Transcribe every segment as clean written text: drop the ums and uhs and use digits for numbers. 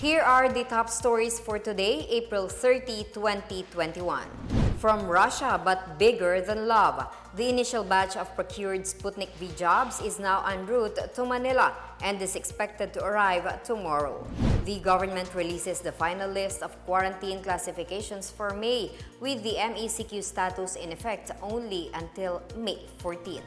Here are the top stories for today, April 30, 2021. From Russia, but bigger than love. The initial batch of procured Sputnik V jobs is now en route to Manila and is expected to arrive tomorrow. The government releases the final list of quarantine classifications for May, with the MECQ status in effect only until May 14.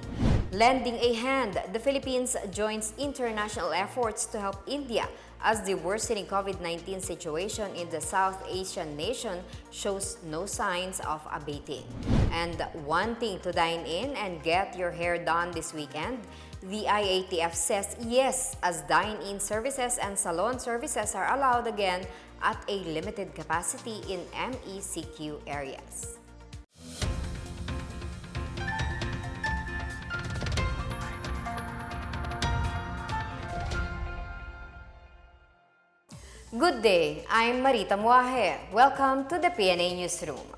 Lending a hand, the Philippines joins international efforts to help India as the worsening COVID-19 situation in the South Asian nation shows no signs of abating. And wanting to dine in and get your hair done this weekend, the IATF says yes, as dine-in services and salon services are allowed again at a limited capacity in MECQ areas. Good day, I'm Marita Muaje. Welcome to the PNA Newsroom.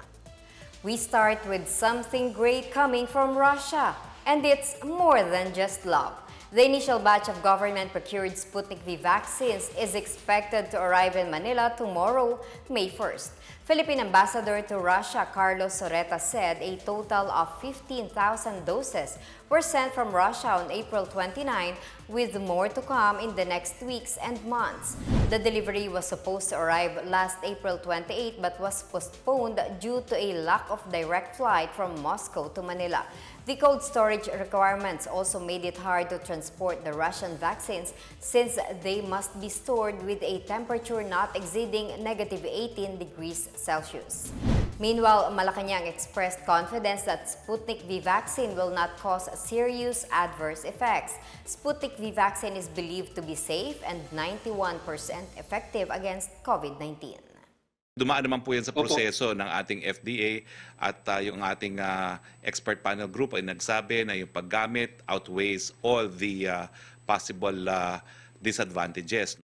We start with something great coming from Russia, and it's more than just love. The initial batch of government-procured Sputnik V vaccines is expected to arrive in Manila tomorrow, May 1st. Philippine Ambassador to Russia Carlos Soreta said a total of 15,000 doses were sent from Russia on April 29, with more to come in the next weeks and months. The delivery was supposed to arrive last April 28 but was postponed due to a lack of direct flight from Moscow to Manila. The cold storage requirements also made it hard to transport the Russian vaccines since they must be stored with a temperature not exceeding -18 degrees Celsius. Meanwhile, Malacanang expressed confidence that Sputnik V vaccine will not cause serious adverse effects. Sputnik V vaccine is believed to be safe and 91% effective against COVID-19. Dumaan naman po yan sa proseso ng ating FDA at yung ating expert panel group ay nagsabi na yung paggamit outweighs all the possible disadvantages.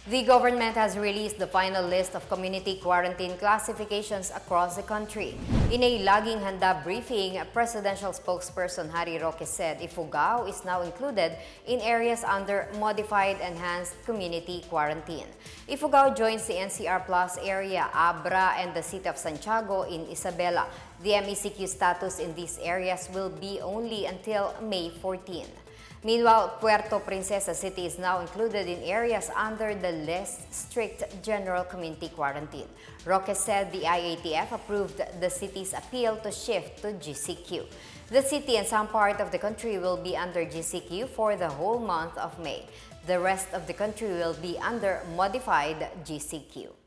The government has released the final list of community quarantine classifications across the country. In a laging handa briefing, Presidential spokesperson Harry Roque said IFUGAO is now included in areas under Modified Enhanced Community Quarantine. IFUGAO joins the NCR Plus area, Abra, and the city of Santiago in Isabela. The MECQ status in these areas will be only until May 14. Meanwhile, Puerto Princesa City is now included in areas under the less strict general community quarantine. Roque said the IATF approved the city's appeal to shift to GCQ. The city and some part of the country will be under GCQ for the whole month of May. The rest of the country will be under modified GCQ.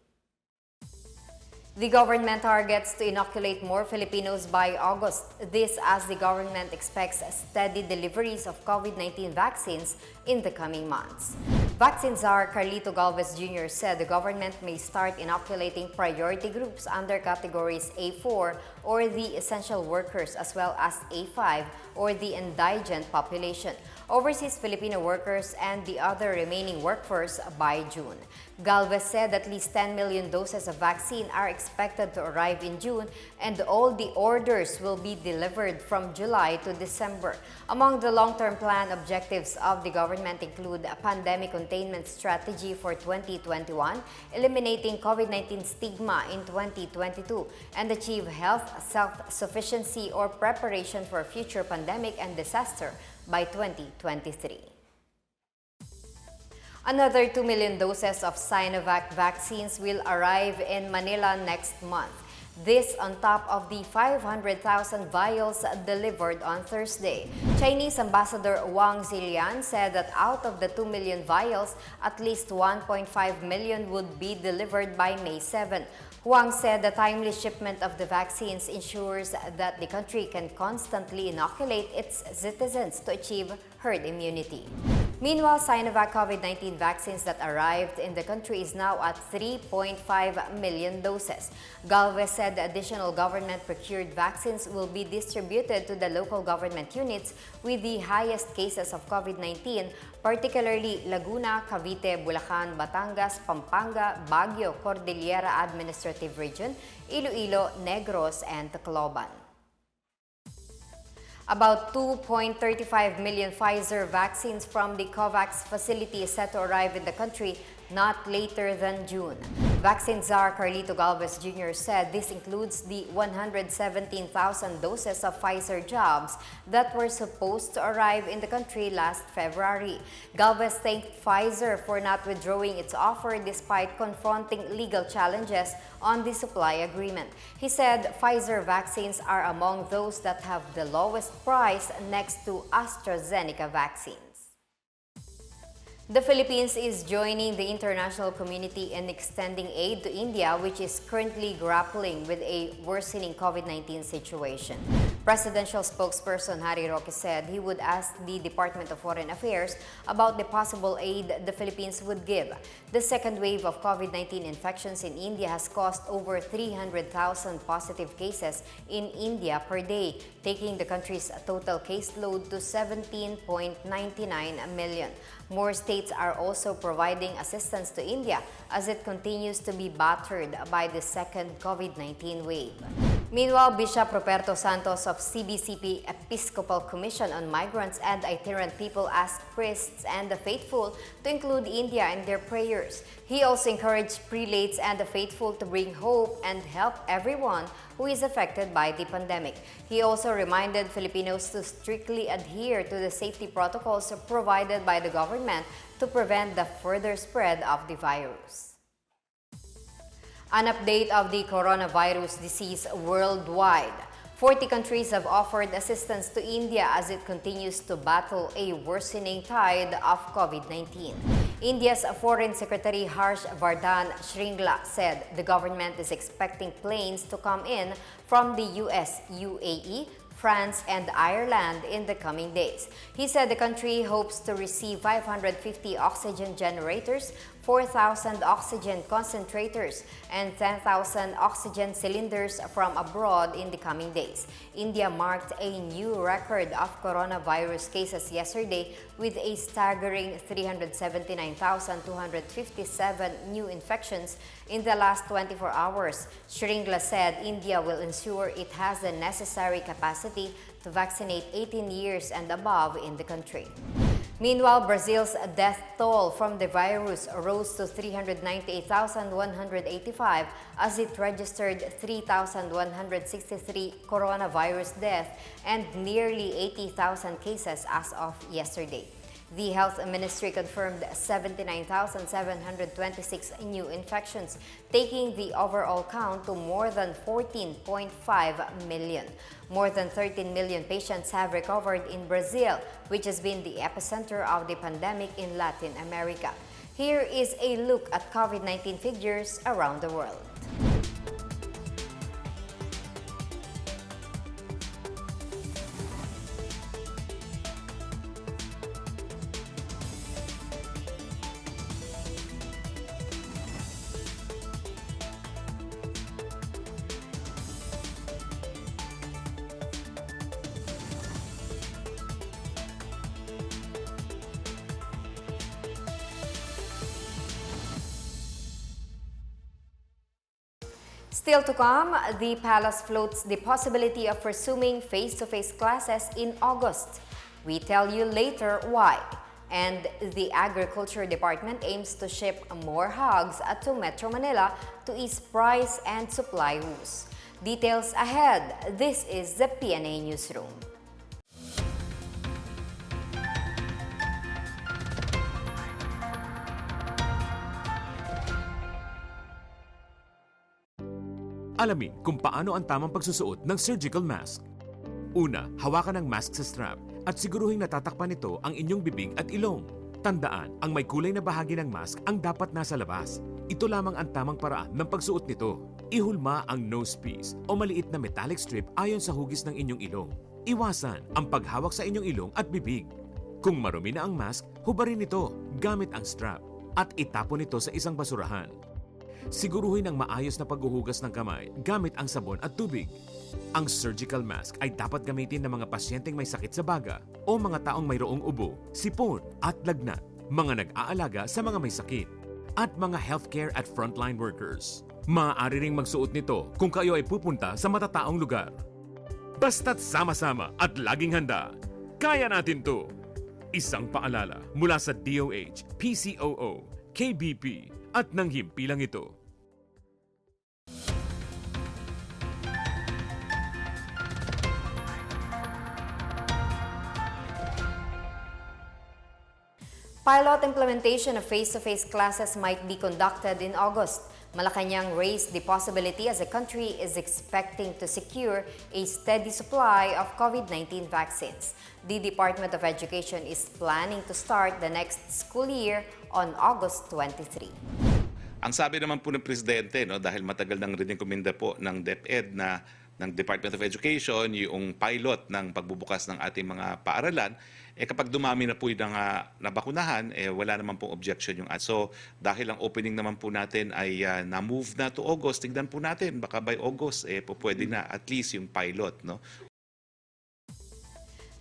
The government targets to inoculate more Filipinos by August. This as the government expects steady deliveries of COVID-19 vaccines in the coming months. Vaccine czar Carlito Galvez Jr. said the government may start inoculating priority groups under categories A4 or the essential workers, as well as A5 or the indigent population, overseas Filipino workers, and the other remaining workforce by June. Galvez said at least 10 million doses of vaccine are expected to arrive in June, and all the orders will be delivered from July to December. Among the long-term plan objectives of the government include a pandemic containment strategy for 2021, eliminating COVID-19 stigma in 2022, and achieve health self-sufficiency or preparation for future pandemic and disaster by 2023. Another 2 million doses of SINOVAC vaccines will arrive in Manila next month. This on top of the 500,000 vials delivered on Thursday. Chinese Ambassador Wang Zilian said that out of the 2 million vials, at least 1.5 million would be delivered by May 7. Wang said the timely shipment of the vaccines ensures that the country can constantly inoculate its citizens to achieve herd immunity. Meanwhile, SINOVAC COVID-19 vaccines that arrived in the country is now at 3.5 million doses. Galvez said the additional government-procured vaccines will be distributed to the local government units with the highest cases of COVID-19, particularly Laguna, Cavite, Bulacan, Batangas, Pampanga, Baguio, Cordillera Administrative Region, Iloilo, Negros, and Tacloban. About 2.35 million Pfizer vaccines from the COVAX facility is set to arrive in the country not later than June. Vaccine czar Carlito Galvez Jr. said this includes the 117,000 doses of Pfizer jabs that were supposed to arrive in the country last February. Galvez thanked Pfizer for not withdrawing its offer despite confronting legal challenges on the supply agreement. He said Pfizer vaccines are among those that have the lowest price next to AstraZeneca vaccines. The Philippines is joining the international community in extending aid to India, which is currently grappling with a worsening COVID-19 situation. Presidential spokesperson Harry Roque said he would ask the Department of Foreign Affairs about the possible aid the Philippines would give. The second wave of COVID-19 infections in India has caused over 300,000 positive cases in India per day, taking the country's total caseload to 17.99 million. More states are also providing assistance to India as it continues to be battered by the second COVID-19 wave. Meanwhile, Bishop Ruperto Santos of CBCP Episcopal Commission on Migrants and Itinerant People asked priests and the faithful to include India in their prayers. He also encouraged prelates and the faithful to bring hope and help everyone who is affected by the pandemic. He also reminded Filipinos to strictly adhere to the safety protocols provided by the government to prevent the further spread of the virus. An update of the coronavirus disease worldwide. 40 countries have offered assistance to India as it continues to battle a worsening tide of COVID-19. India's Foreign Secretary Harsh Vardhan Shringla said the government is expecting planes to come in from the US, UAE, France, and Ireland in the coming days. He said the country hopes to receive 550 oxygen generators, 4,000 oxygen concentrators, and 10,000 oxygen cylinders from abroad in the coming days. India marked a new record of coronavirus cases yesterday with a staggering 379,257 new infections in the last 24 hours. Shringla said India will ensure it has the necessary capacity to vaccinate 18 years and above in the country. Meanwhile, Brazil's death toll from the virus rose to 398,185 as it registered 3,163 coronavirus deaths and nearly 80,000 cases as of yesterday. The Health Ministry confirmed 79,726 new infections, taking the overall count to more than 14.5 million. More than 13 million patients have recovered in Brazil, which has been the epicenter of the pandemic in Latin America. Here is a look at COVID-19 figures around the world. Still to come, the palace floats the possibility of resuming face-to-face classes in August. We tell you later why. And the Agriculture Department aims to ship more hogs to Metro Manila to ease price and supply woes. Details ahead. This is the PNA Newsroom. Alamin kung paano ang tamang pagsusuot ng surgical mask. Una, hawakan ang mask sa strap at siguruhing natatakpan nito ang inyong bibig at ilong. Tandaan, ang may kulay na bahagi ng mask ang dapat nasa labas. Ito lamang ang tamang paraan ng pagsuot nito. Ihulma ang nose piece o maliit na metallic strip ayon sa hugis ng inyong ilong. Iwasan ang paghawak sa inyong ilong at bibig. Kung marumi na ang mask, hubarin ito gamit ang strap at itapon ito sa isang basurahan. Siguruhin ang maayos na paghuhugas ng kamay gamit ang sabon at tubig. Ang surgical mask ay dapat gamitin ng mga pasyenteng may sakit sa baga o mga taong mayroong ubo, sipon at lagnat, mga nag-aalaga sa mga may sakit, at mga healthcare at frontline workers. Maaari ring magsuot nito kung kayo ay pupunta sa matataong lugar. Basta't sama-sama at laging handa. Kaya natin to! Isang paalala mula sa DOH, PCOO, KBP at ng himpilang ito. Pilot implementation of face-to-face classes might be conducted in August. Malacanang raised the possibility as the country is expecting to secure a steady supply of COVID-19 vaccines. The Department of Education is planning to start the next school year on August 23. Ang sabi naman po ng Presidente, no, dahil matagal nang rin-recommenda po ng DepEd ng Department of Education, yung pilot ng pagbubukas ng ating mga paaralan, kapag dumami na po yung nabakunahan, wala naman pong objection yung So, dahil ang opening naman po natin ay na-move na to August, tignan po natin, baka by August, pwede na at least yung pilot, no?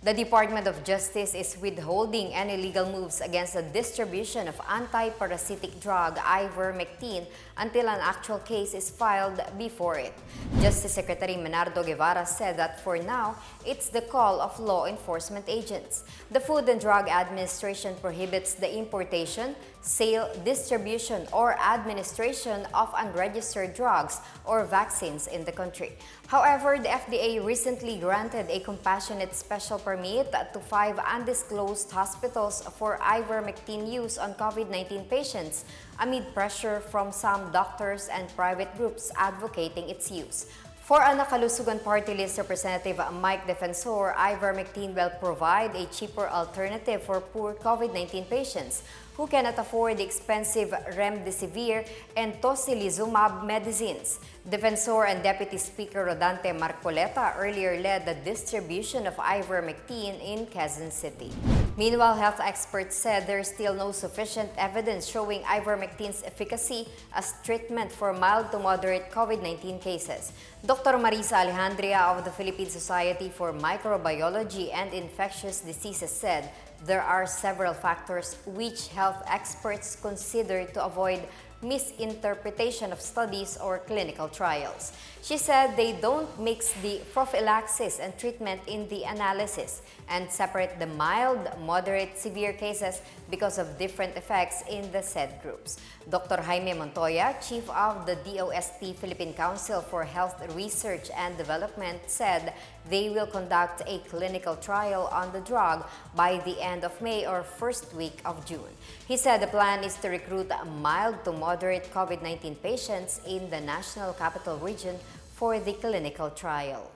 The Department of Justice is withholding any legal moves against the distribution of anti-parasitic drug ivermectin until an actual case is filed before it. Justice Secretary Menardo Guevara said that for now, it's the call of law enforcement agents. The Food and Drug Administration prohibits the importation, sale, distribution, or administration of unregistered drugs or vaccines in the country. However, the FDA recently granted a compassionate special permit to 5 undisclosed hospitals for ivermectin use on COVID-19 patients amid pressure from some doctors and private groups advocating its use. For ang Nakalusugan Party List Representative Mike Defensor, ivermectin will provide a cheaper alternative for poor COVID-19 patients who cannot afford the expensive remdesivir and tocilizumab medicines. Defensor and Deputy Speaker Rodante Marcoleta earlier led the distribution of ivermectin in Quezon City. Meanwhile, health experts said there is still no sufficient evidence showing ivermectin's efficacy as treatment for mild to moderate COVID-19 cases. Dr. Marisa Alejandria of the Philippine Society for Microbiology and Infectious Diseases said there are several factors which health experts consider to avoid misinterpretation of studies or clinical trials. She said they don't mix the prophylaxis and treatment in the analysis and separate the mild, moderate, severe cases because of different effects in the said groups. Dr. Jaime Montoya, chief of the DOST Philippine Council for Health Research and Development, said they will conduct a clinical trial on the drug by the end of May or first week of June. He said the plan is to recruit mild to moderate COVID-19 patients in the National Capital Region for the clinical trial.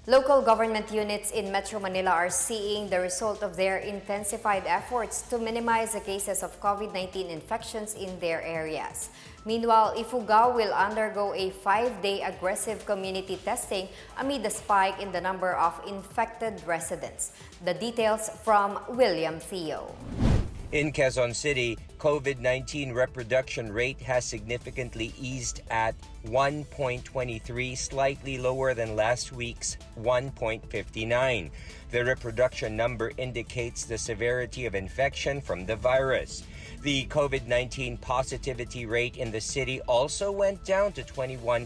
Local government units in Metro Manila are seeing the result of their intensified efforts to minimize the cases of COVID-19 infections in their areas. Meanwhile, IFUGAO will undergo a 5-day aggressive community testing amid the spike in the number of infected residents. The details from William Theo. In Quezon City, COVID-19 reproduction rate has significantly eased at 1.23, slightly lower than last week's 1.59. The reproduction number indicates the severity of infection from the virus. The COVID-19 positivity rate in the city also went down to 21%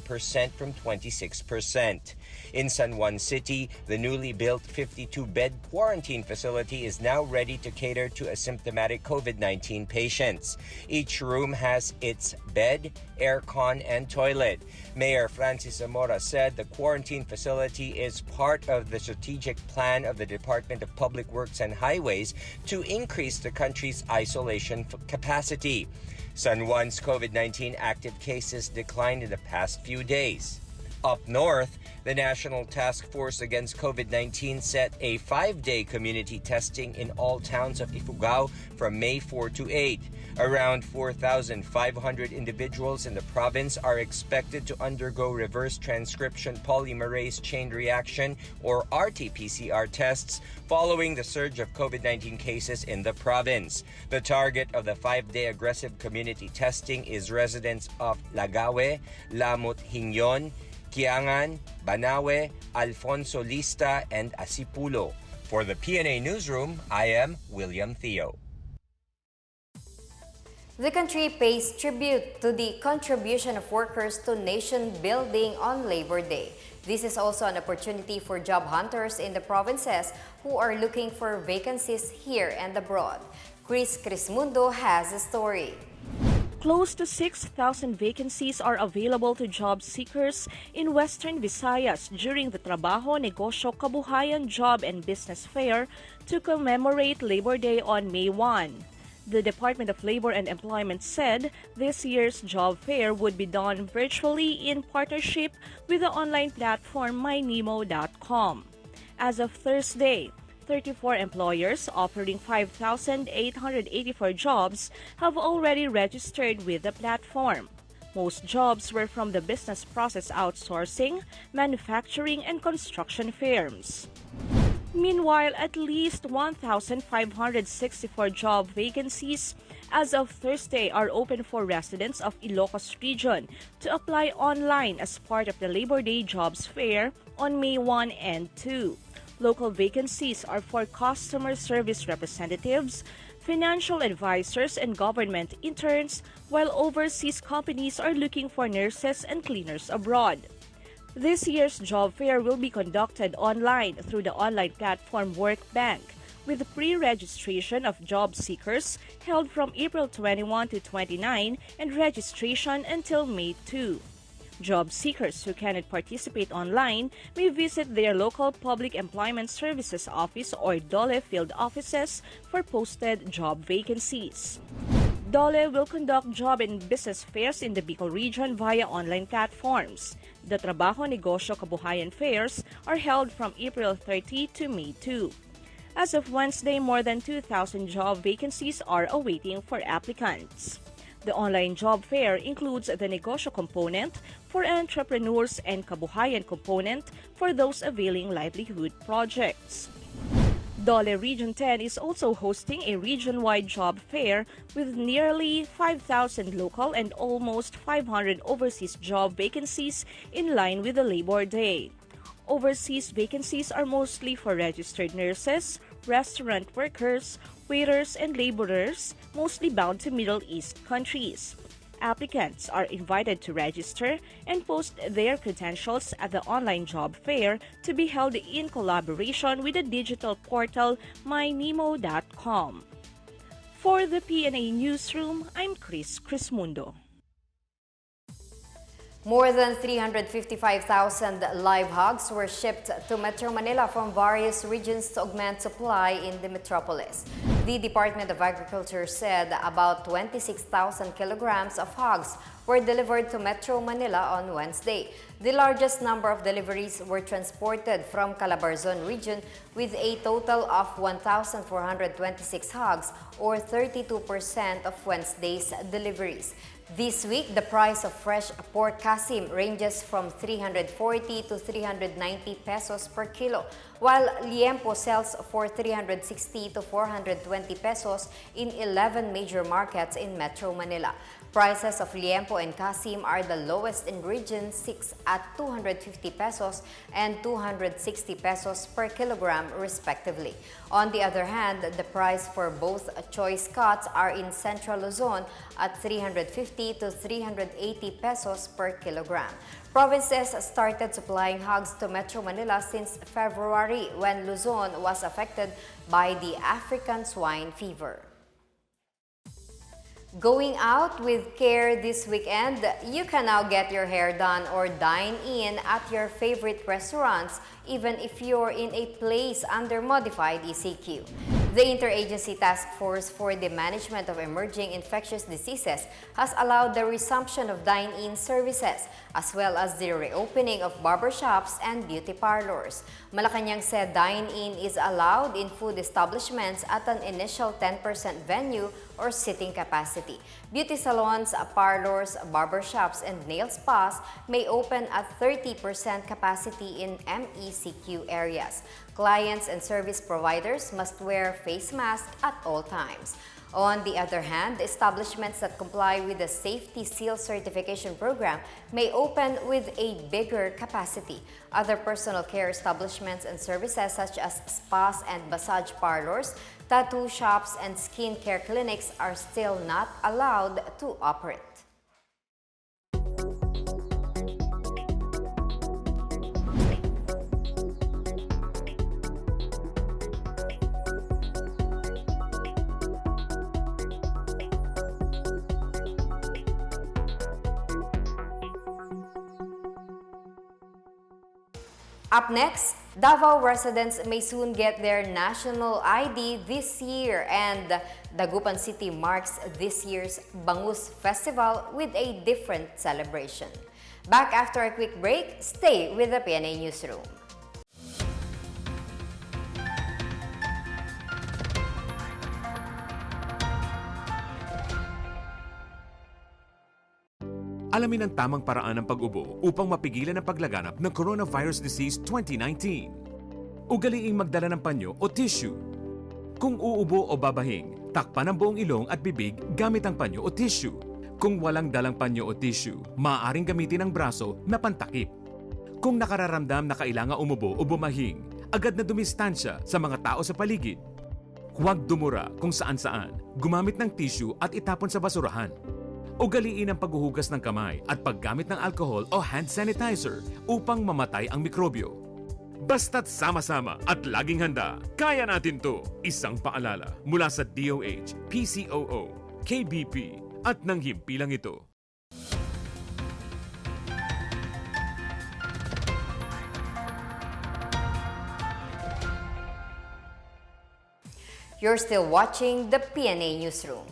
from 26%. In San Juan City, the newly built 52-bed quarantine facility is now ready to cater to asymptomatic COVID-19 patients. Each room has its bed, aircon, and toilet. Mayor Francis Zamora said the quarantine facility is part of the strategic plan of the Department of Public Works and Highways to increase the country's isolation capacity. San Juan's COVID-19 active cases declined in the past few days. Up north, the National Task Force Against COVID-19 set a 5-day community testing in all towns of IFUGAO from May 4 to 8. Around 4,500 individuals in the province are expected to undergo reverse transcription polymerase chain reaction or RT-PCR tests following the surge of COVID-19 cases in the province. The target of the 5-day aggressive community testing is residents of Lagawe, Lamut-Hingyon, Kiangan, Banawe, Alfonso Lista, and Asipulo. For the PNA Newsroom, I am William Theo. The country pays tribute to the contribution of workers to nation building on Labor Day. This is also an opportunity for job hunters in the provinces who are looking for vacancies here and abroad. Chris Crismundo has a story. Close to 6,000 vacancies are available to job seekers in Western Visayas during the Trabaho, Negosyo, Kabuhayan Job and Business Fair to commemorate Labor Day on May 1. The Department of Labor and Employment said this year's job fair would be done virtually in partnership with the online platform mynemo.com. As of Thursday, 34 employers offering 5,884 jobs have already registered with the platform. Most jobs were from the business process outsourcing, manufacturing, and construction firms. Meanwhile, at least 1,564 job vacancies as of Thursday are open for residents of Ilocos region to apply online as part of the Labor Day Jobs Fair on May 1 and 2. Local vacancies are for customer service representatives, financial advisors, and government interns, while overseas companies are looking for nurses and cleaners abroad. This year's job fair will be conducted online through the online platform Workbank, with pre-registration of job seekers held from April 21 to 29 and registration until May 2. Job seekers who cannot participate online may visit their local Public Employment Services Office or DOLE field offices for posted job vacancies. DOLE will conduct job and business fairs in the Bicol region via online platforms. The Trabaho, Negosyo, Kabuhayan fairs are held from April 30 to May 2. As of Wednesday, more than 2,000 job vacancies are awaiting for applicants. The online job fair includes the negosyo component for entrepreneurs and kabuhayan component for those availing livelihood projects. DOLE Region 10 is also hosting a region-wide job fair with nearly 5,000 local and almost 500 overseas job vacancies in line with the Labor Day. Overseas vacancies are mostly for registered nurses, restaurant workers, waiters, and laborers, mostly bound to Middle East countries. Applicants are invited to register and post their credentials at the online job fair to be held in collaboration with the digital portal mynemo.com. For the PNA Newsroom, I'm Chris Crismundo. More than 355,000 live hogs were shipped to Metro Manila from various regions to augment supply in the metropolis. The Department of Agriculture said about 26,000 kilograms of hogs were delivered to Metro Manila on Wednesday. The largest number of deliveries were transported from Calabarzon region with a total of 1,426 hogs or 32% of Wednesday's deliveries. This week, the price of fresh pork kasim ranges from 340 to 390 pesos per kilo, while liempo sells for 360 to 420 pesos in 11 major markets in Metro Manila. Prices of liempo and kasim are the lowest in Region 6 at 250 pesos and 260 pesos per kilogram respectively. On the other hand, the price for both choice cuts are in Central Luzon at 350 to 380 pesos per kilogram. Provinces started supplying hogs to Metro Manila since February when Luzon was affected by the African swine fever. Going out with care this weekend, you can now get your hair done or dine in at your favorite restaurants, even if you're in a place under modified ECQ. The Interagency Task Force for the Management of Emerging Infectious Diseases has allowed the resumption of dine-in services, as well as the reopening of barbershops and beauty parlors. Malacanang said dine-in is allowed in food establishments at an initial 10% venue or sitting capacity. Beauty salons, parlors, barbershops, and nail spas may open at 30% capacity in MECQ areas. Clients and service providers must wear face masks at all times. On the other hand, establishments that comply with the Safety Seal certification program may open with a bigger capacity. Other personal care establishments and services such as spas and massage parlors, tattoo shops, and skin care clinics are still not allowed to operate. Up next, Davao residents may soon get their national ID this year, and Dagupan City marks this year's Bangus Festival with a different celebration. Back after a quick break, stay with the PNA Newsroom. Alamin ang tamang paraan ng pag-ubo upang mapigilan ang paglaganap ng Coronavirus Disease 2019. Ugaliing magdala ng panyo o tissue. Kung uubo o babahing, takpan ang buong ilong at bibig gamit ang panyo o tissue. Kung walang dalang panyo o tissue, maaaring gamitin ang braso na pantakip. Kung nakararamdam na kailangan umubo o bumahing, agad na dumistansya sa mga tao sa paligid. Huwag dumura kung saan-saan, gumamit ng tissue at itapon sa basurahan. Ugaliin ang paghuhugas ng kamay at paggamit ng alcohol o hand sanitizer upang mamatay ang mikrobyo. Basta't sama-sama at laging handa, kaya natin to! Isang paalala mula sa DOH, PCOO, KBP at ng himpilang ito. You're still watching the PNA Newsroom.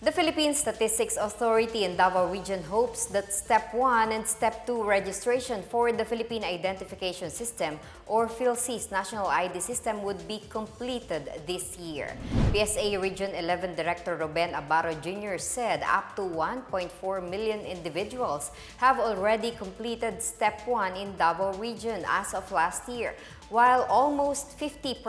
The Philippine Statistics Authority in Davao Region hopes that Step 1 and Step 2 registration for the Philippine Identification System or PhilCIS National ID System would be completed this year. PSA Region 11 Director Ruben Abaro Jr. said up to 1.4 million individuals have already completed Step 1 in Davao Region as of last year, while almost 50%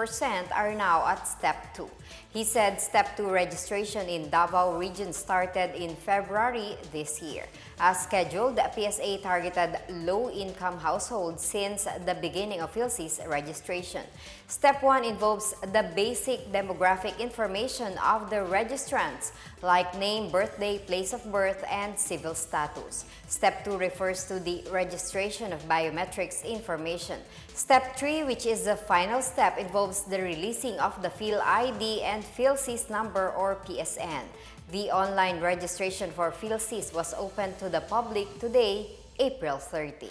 are now at Step 2. He said Step 2 registration in Davao Region started in February this year. As scheduled, PSA targeted low-income households since the beginning of PhilCIS registration. Step 1 involves the basic demographic information of the registrants, like name, birthday, place of birth, and civil status. Step 2 refers to the registration of biometrics information. Step 3, which is the final step, involves the releasing of the PhilID and PhilCIS number or PSN. The online registration for PhilCIS was open to the public today, April 30.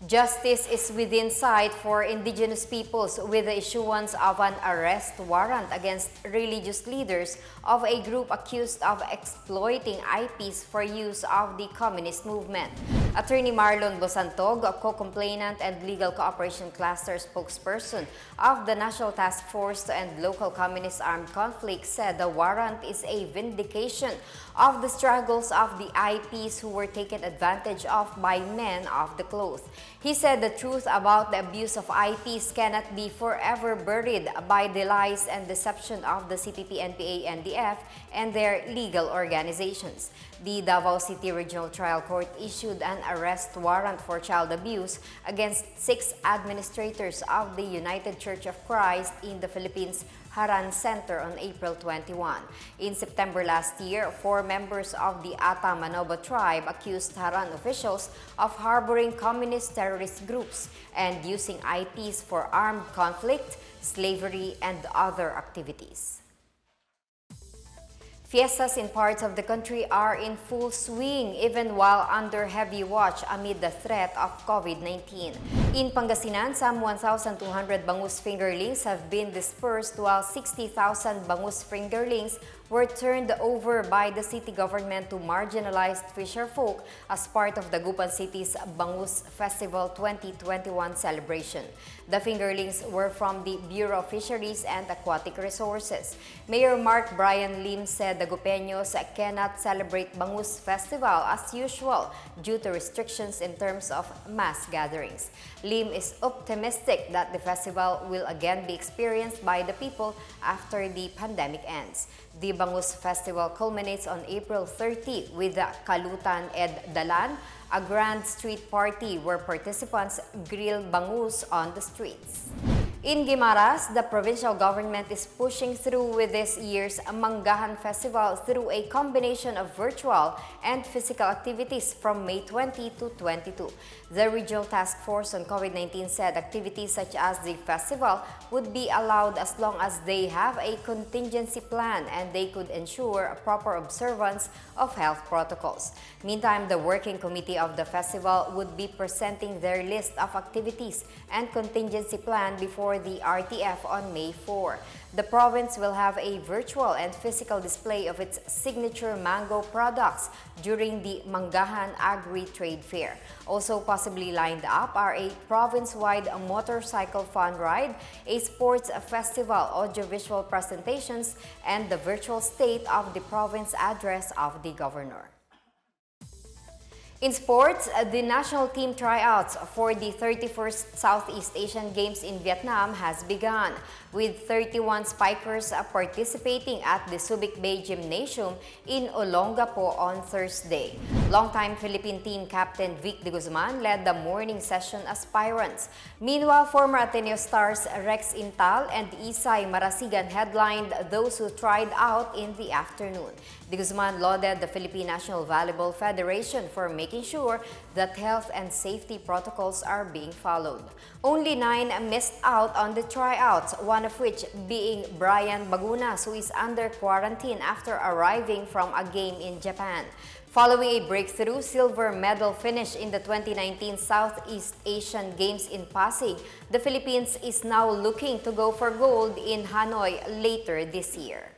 Justice is within sight for indigenous peoples with the issuance of an arrest warrant against religious leaders of a group accused of exploiting IPs for use of the communist movement. Attorney Marlon Bosantog, a co-complainant and legal cooperation cluster spokesperson of the National Task Force to End Local Communist Armed Conflict, said the warrant is a vindication of the struggles of the IPs who were taken advantage of by men of the cloth. He said the truth about the abuse of IPs cannot be forever buried by the lies and deception of the CPP-NPA-NDF and their legal organizations. The Davao City Regional Trial Court issued an arrest warrant for child abuse against 6 administrators of the United Church of Christ in the Philippines HARAN Center on April 21. In September last year, 4 members of the Ata Manoba tribe accused HARAN officials of harboring communist terrorist groups and using IPs for armed conflict, slavery, and other activities. Fiestas in parts of the country are in full swing even while under heavy watch amid the threat of COVID-19. In Pangasinan, some 1,200 bangus fingerlings have been dispersed while 60,000 bangus fingerlings were turned over by the city government to marginalized fisherfolk as part of Dagupan City's Bangus Festival 2021 celebration. The fingerlings were from the Bureau of Fisheries and Aquatic Resources. Mayor Mark Brian Lim said Dagupeños cannot celebrate Bangus Festival as usual due to restrictions in terms of mass gatherings. Lim is optimistic that the festival will again be experienced by the people after the pandemic ends. The Bangus Festival culminates on April 30 with the Kalutan Ed Dalan, a grand street party where participants grill bangus on the streets. In Guimaras, the provincial government is pushing through with this year's Manggahan Festival through a combination of virtual and physical activities from May 20 to 22. The Regional Task Force on COVID-19 said activities such as the festival would be allowed as long as they have a contingency plan and they could ensure a proper observance of health protocols. Meantime, the working committee of the festival would be presenting their list of activities and contingency plan before the RTF on May 4. The province will have a virtual and physical display of its signature mango products during the Manggahan Agri-Trade Fair. Also possibly lined up are a province-wide motorcycle fun ride, a sports festival, audiovisual presentations, and the virtual State of the Province address of the governor. In sports, the national team tryouts for the 31st Southeast Asian Games in Vietnam has begun, with 31 spikers participating at the Subic Bay Gymnasium in Olongapo on Thursday. Longtime Philippine team captain Vic de Guzman led the morning session aspirants. Meanwhile, former Ateneo stars Rex Intal and Isay Marasigan headlined those who tried out in the afternoon. De Guzman lauded the Philippine National Volleyball Federation for making sure that health and safety protocols are being followed. Only 9 missed out on the tryouts, one of which being Brian Bagunas, who is under quarantine after arriving from a game in Japan. Following a breakthrough silver medal finish in the 2019 Southeast Asian Games in Pasig, the Philippines is now looking to go for gold in Hanoi later this year.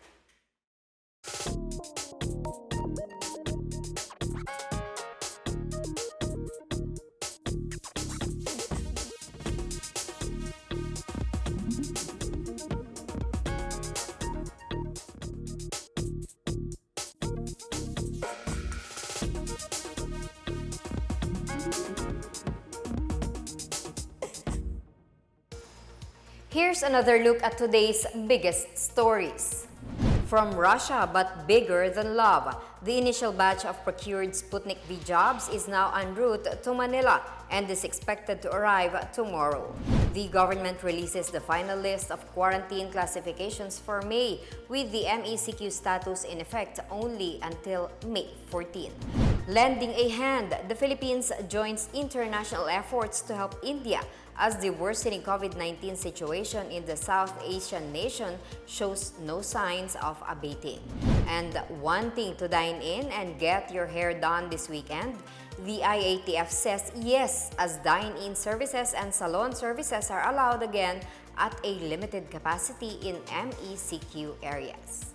Here's another look at today's biggest stories. From Russia, but bigger than love, the initial batch of procured Sputnik V jobs is now en route to Manila and is expected to arrive tomorrow. The government releases the final list of quarantine classifications for May, with the MECQ status in effect only until May 14. Lending a hand, the Philippines joins international efforts to help India as the worsening COVID-19 situation in the South Asian nation shows no signs of abating. And wanting to dine in and get your hair done this weekend? The IATF says yes, as dine-in services and salon services are allowed again at a limited capacity in MECQ areas.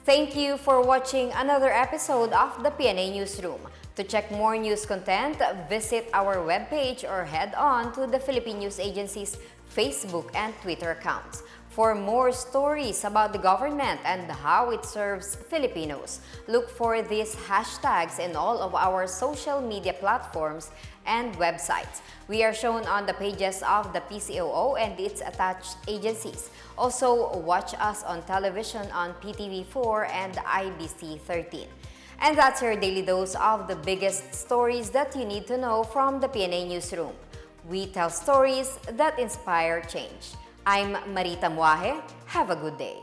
Thank you for watching another episode of the PNA Newsroom. To check more news content, visit our webpage or head on to the Philippine News Agency's Facebook and Twitter accounts. For more stories about the government and how it serves Filipinos, look for these hashtags in all of our social media platforms and websites. We are shown on the pages of the PCOO and its attached agencies. Also, watch us on television on PTV4 and IBC 13. And that's your daily dose of the biggest stories that you need to know from the PNA Newsroom. We tell stories that inspire change. I'm Marita Muaje. Have a good day.